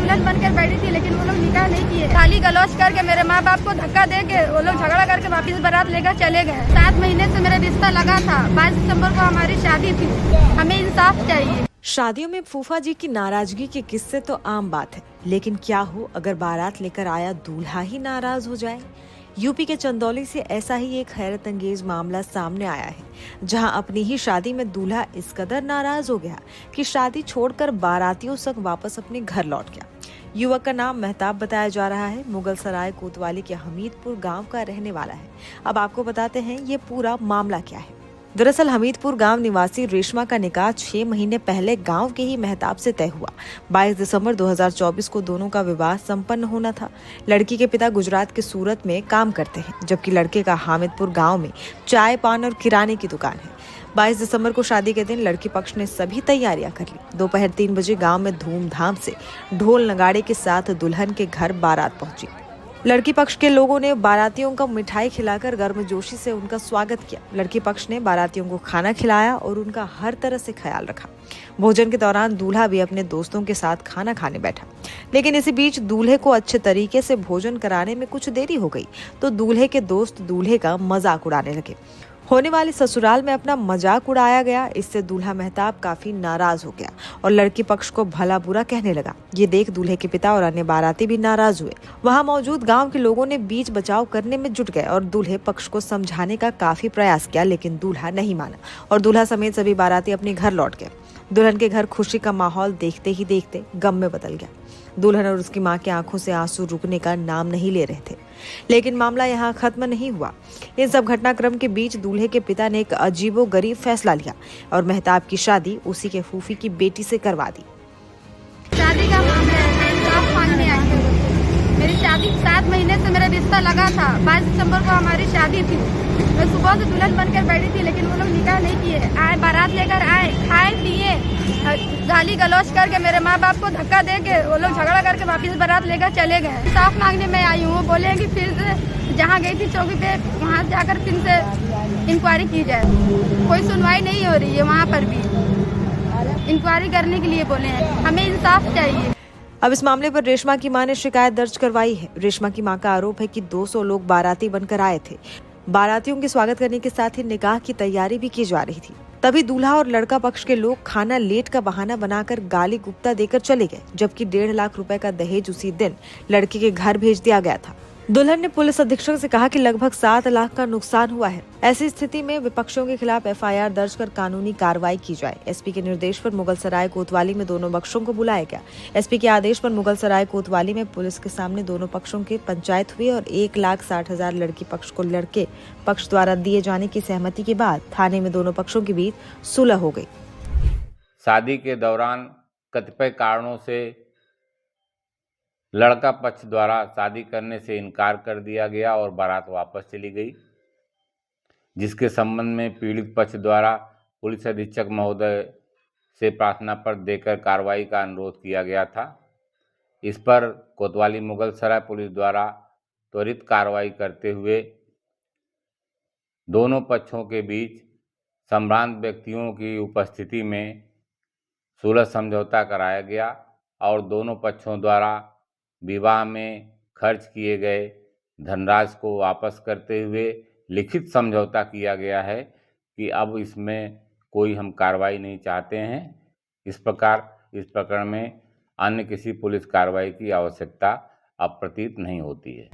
दुल्हन बनकर बैठी थी, लेकिन वो लोग निकाह नहीं किए। गाली गलौज करके मेरे माँ बाप को धक्का दे के वो लोग झगड़ा करके वापस बारात लेकर चले गए। 7 महीने से मेरा रिश्ता लगा था। 22 दिसंबर को हमारी शादी थी। हमें इंसाफ चाहिए। शादियों में फूफा जी की नाराजगी के किस्से तो आम बात है, लेकिन क्या हो अगर बारात लेकर आया दूल्हा ही नाराज हो जाए। यूपी के चंदौली से ऐसा ही एक हैरत अंगेज मामला सामने आया है, जहां अपनी ही शादी में दूल्हा इस कदर नाराज हो गया कि शादी छोड़कर बारातियों संग वापस अपने घर लौट गया। युवक का नाम मेहताब बताया जा रहा है। मुगल सराय कोतवाली के हमीदपुर गांव का रहने वाला है। अब आपको बताते हैं ये पूरा मामला क्या है। दरअसल हमीदपुर गांव निवासी रेशमा का निकाह 6 महीने पहले गांव के ही मेहताब से तय हुआ। 22 दिसंबर 2024 को दोनों का विवाह संपन्न होना था। लड़की के पिता गुजरात के सूरत में काम करते हैं, जबकि लड़के का हामिदपुर गांव में चाय पान और किराने की दुकान है। 22 दिसंबर को शादी के दिन लड़की पक्ष ने सभी तैयारियां कर ली। दोपहर 3 बजे गाँव में धूमधाम से ढोल नगाड़े के साथ दुल्हन के घर बारात पहुंची। लड़की पक्ष के लोगों ने बारातियों को मिठाई खिलाकर गर्मजोशी से उनका स्वागत किया। लड़की पक्ष ने बारातियों को खाना खिलाया और उनका हर तरह से ख्याल रखा। भोजन के दौरान दूल्हा भी अपने दोस्तों के साथ खाना खाने बैठा, लेकिन इसी बीच दूल्हे को अच्छे तरीके से भोजन कराने में कुछ देरी हो गई तो दूल्हे के दोस्त दूल्हे का मजाक उड़ाने लगे। होने वाली ससुराल में अपना मजाक उड़ाया गया। इससे दूल्हा मेहताब काफी नाराज हो गया और लड़की पक्ष को भला बुरा कहने लगा। ये देख दूल्हे के पिता और अन्य बाराती भी नाराज हुए। वहां मौजूद गांव के लोगों ने बीच बचाव करने में जुट गए और दूल्हे पक्ष को समझाने का काफी प्रयास किया, लेकिन दूल्हा नहीं माना और दूल्हा समेत सभी बाराती अपने घर लौट गए। दुल्हन के घर खुशी का माहौल देखते ही देखते गम में बदल गया। दुल्हन और उसकी मां की आंखों से आंसू रुकने का नाम नहीं ले रहे थे। लेकिन मामला यहाँ खत्म नहीं हुआ। इन सब घटनाक्रम के बीच दूल्हे के पिता ने एक अजीबोगरीब फैसला लिया और मेहताब की शादी उसी के फूफी की बेटी से करवा दी। शादी का मामला है, मैं इंसाफ मांगने आई हूँ। मेरी शादी 7 महीने से मेरा रिश्ता लगा था। 22 दिसंबर को हमारी शादी थी। मैं सुबह से दुल्हन बनकर बैठी थी, लेकिन वो लोग निकाह नहीं किए। आए बारात लेकर आए, खाए पिए, गाली गलौज करके मेरे माँ बाप को धक्का दे के वो लोग झगड़ा करके वापस बारात लेकर चले गए। इंसाफ मांगने में आई हूँ। बोले कि फिर से जहाँ गई थी चौकी पे वहाँ जाकर फिर से इंक्वायरी की जाए। कोई सुनवाई नहीं हो रही है। वहाँ पर भी इंक्वायरी करने के लिए बोले हैं। हमें इंसाफ चाहिए। अब इस मामले पर रेशमा की मां ने शिकायत दर्ज करवाई है। रेशमा की मां का आरोप है कि 200 लोग बाराती बनकर आए थे। बारातियों के स्वागत करने के साथ ही निकाह की तैयारी भी की जा रही थी। तभी दूल्हा और लड़का पक्ष के लोग खाना लेट का बहाना बनाकर गाली गुप्ता देकर चले गए, जबकि 1.5 लाख रुपए का दहेज उसी दिन लड़के के घर भेज दिया गया था। दुल्हन ने पुलिस अधीक्षक से कहा कि लगभग 7 लाख का नुकसान हुआ है। ऐसी स्थिति में विपक्षों के खिलाफ एफआईआर दर्ज कर कानूनी कार्रवाई की जाए। एसपी के निर्देश पर मुगलसराय कोतवाली में दोनों पक्षों को बुलाया गया। एसपी के आदेश पर मुगलसराय कोतवाली में पुलिस के सामने दोनों पक्षों की पंचायत हुई और 1,60,000 लड़की पक्ष को लड़के पक्ष द्वारा दिए जाने की सहमति के बाद थाने में दोनों पक्षों के बीच सुलह हो गई। शादी के दौरान कतिपय कारणों से लड़का पक्ष द्वारा शादी करने से इनकार कर दिया गया और बारात वापस चली गई, जिसके संबंध में पीड़ित पक्ष द्वारा पुलिस अधीक्षक महोदय से प्रार्थना पत्र देकर कार्रवाई का अनुरोध किया गया था। इस पर कोतवाली मुगलसराय पुलिस द्वारा त्वरित कार्रवाई करते हुए दोनों पक्षों के बीच संभ्रांत व्यक्तियों की उपस्थिति में सुलह समझौता कराया गया और दोनों पक्षों द्वारा विवाह में खर्च किए गए धनराशि को वापस करते हुए लिखित समझौता किया गया है कि अब इसमें कोई हम कार्रवाई नहीं चाहते हैं। इस प्रकार इस प्रकरण में अन्य किसी पुलिस कार्रवाई की आवश्यकता अब प्रतीत नहीं होती है।